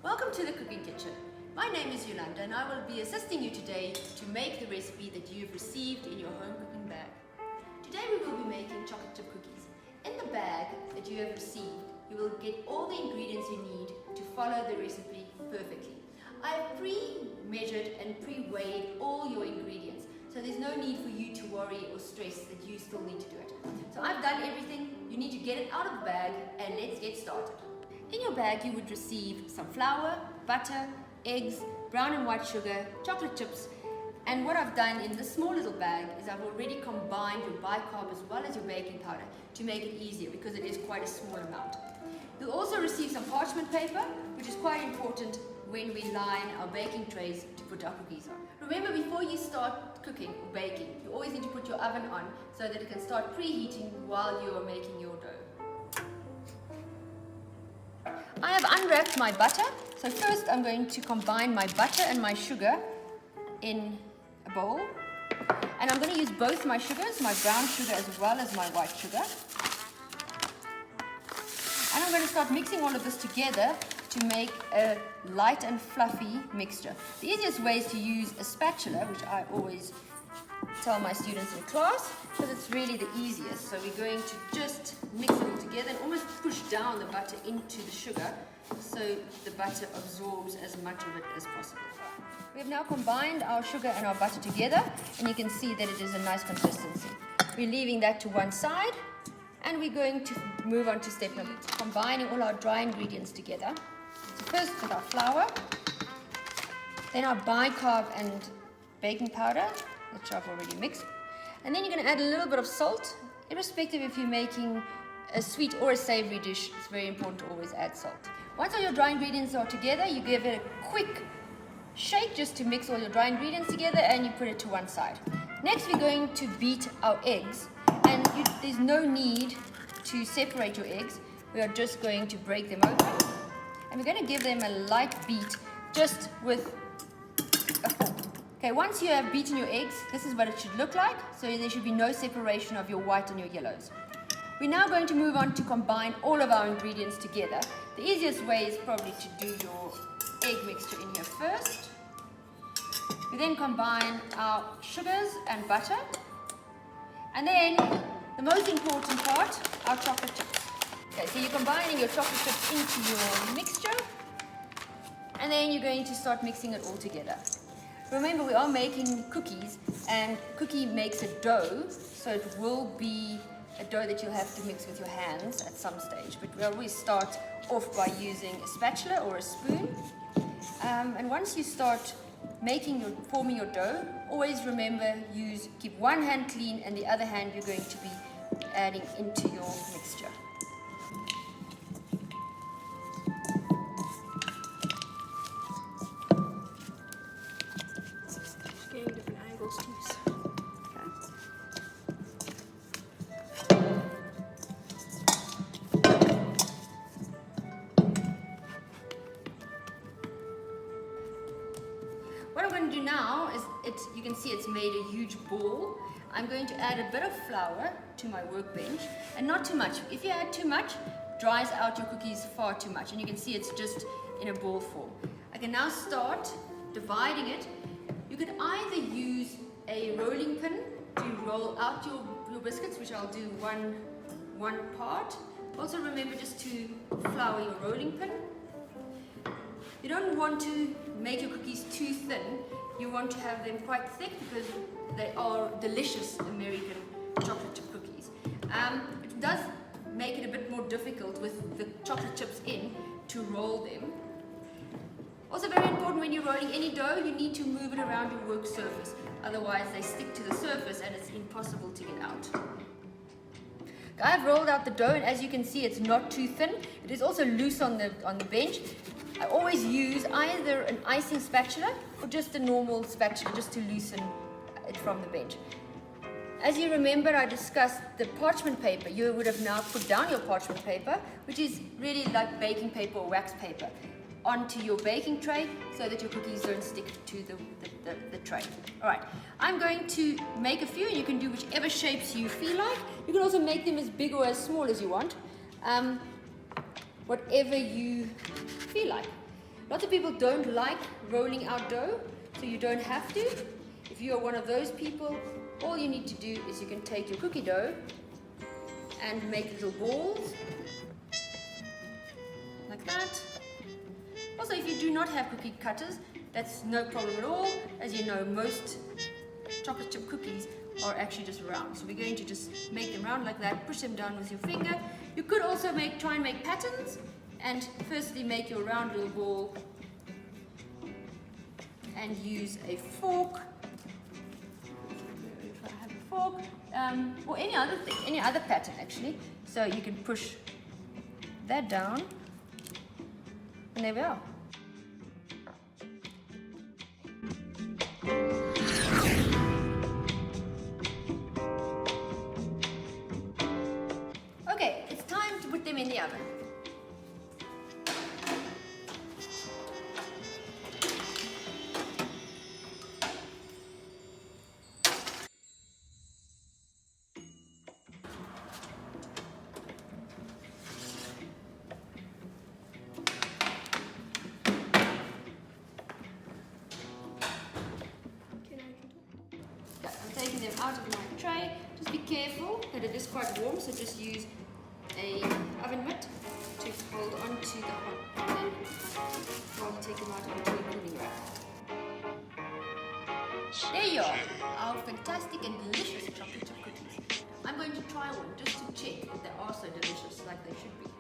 Welcome to the cooking kitchen. My name is Yolanda and I will be assisting you today to make the recipe that you have received in your home cooking bag. Today we will be making chocolate chip cookies. In the bag that you have received, you will get all the ingredients you need to follow the recipe perfectly. I have pre-measured and pre-weighed all your ingredients, so there's no need for you to worry or stress that you still need to do it. So I've done everything. You need to get it out of the bag and let's get started. In your bag you would receive some flour, butter, eggs, brown and white sugar, chocolate chips, and what I've done in this small little bag is I've already combined your bicarb as well as your baking powder to make it easier because it is quite a small amount. You'll also receive some parchment paper, which is quite important when we line our baking trays to put our cookies on. Remember, before you start cooking or baking, you always need to put your oven on so that it can start preheating while you are making your dough. I have unwrapped my butter, so first I'm going to combine my butter and my sugar in a bowl. And I'm going to use both my sugars, my brown sugar as well as my white sugar. And I'm going to start mixing all of this together to make a light and fluffy mixture. The easiest way is to use a spatula, which I always tell my students in class, because it's really the easiest. So we're going to just mix it all together and almost push down the butter into the sugar so the butter absorbs as much of it as possible. We have now combined our sugar and our butter together, and you can see that it is a nice consistency. We're leaving that to one side, and we're going to move on to step number 2, combining all our dry ingredients together. So first with our flour, then our bicarb and baking powder, which I've already mixed. And then you're going to add a little bit of salt, irrespective if you're making a sweet or a savory dish. It's very important to always add salt. Once all your dry ingredients are together, you give it a quick shake just to mix all your dry ingredients together, and you put it to one side. Next we're going to beat our eggs, and there's no need to separate your eggs. We are just going to break them open, and we're going to give them a light beat just with a fork. Okay, once you have beaten your eggs, this is what it should look like, so there should be no separation of your white and your yellows. We're now going to move on to combine all of our ingredients together. The easiest way is probably to do your egg mixture in here first. We then combine our sugars and butter, and then the most important part, our chocolate chips. Okay, so you're combining your chocolate chips into your mixture, and then you're going to start mixing it all together. Remember, we are making cookies, and cookie makes a dough, so it will be a dough that you'll have to mix with your hands at some stage. But we always start off by using a spatula or a spoon. And once you start forming your dough, always remember, keep one hand clean and the other hand you're going to be adding into your mixture. Just getting different angles to use. What I'm going to do now is, you can see it's made a huge ball. I'm going to add a bit of flour to my workbench, and not too much. If you add too much, dries out your cookies far too much, and you can see it's just in a ball form. I can now start dividing it. You could either use a rolling pin to roll out your biscuits, which I'll do one part. Also remember just to flour your rolling pin. You don't want to make your cookies too thin. You want to have them quite thick because they are delicious American chocolate chip cookies. It does make it a bit more difficult with the chocolate chips in to roll them. Also very important, when you're rolling any dough, you need to move it around your work surface. Otherwise they stick to the surface and it's impossible to get out. I've rolled out the dough, and as you can see, it's not too thin. It is also loose on the bench. I always use either an icing spatula or just a normal spatula just to loosen it from the bench. As you remember, I discussed the parchment paper. You would have now put down your parchment paper, which is really like baking paper or wax paper, onto your baking tray so that your cookies don't stick to the tray. All right, I'm going to make a few, and you can do whichever shapes you feel like. You can also make them as big or as small as you want. Whatever you feel like. Lots of people don't like rolling out dough, so you don't have to. If you are one of those people, all you need to do is you can take your cookie dough and make little balls like that. Also, if you do not have cookie cutters, that's no problem at all. As you know, most chocolate chip cookies are actually just round. So we're going to just make them round like that, push them down with your finger. You could also try and make patterns, and firstly make your round little ball and use a fork. If I have a fork, or any other thing, any other pattern actually. So you can push that down, and there we are. Okay, it's time to put them in the oven. I'm taking them out of my tray. Just be careful that it is quite warm, so just use a oven mitt to hold on to the hot, and then while you take them out onto a cooling rack. There you are, our fantastic and delicious chocolate chip cookies. I'm going to try one just to check if they are so delicious like they should be.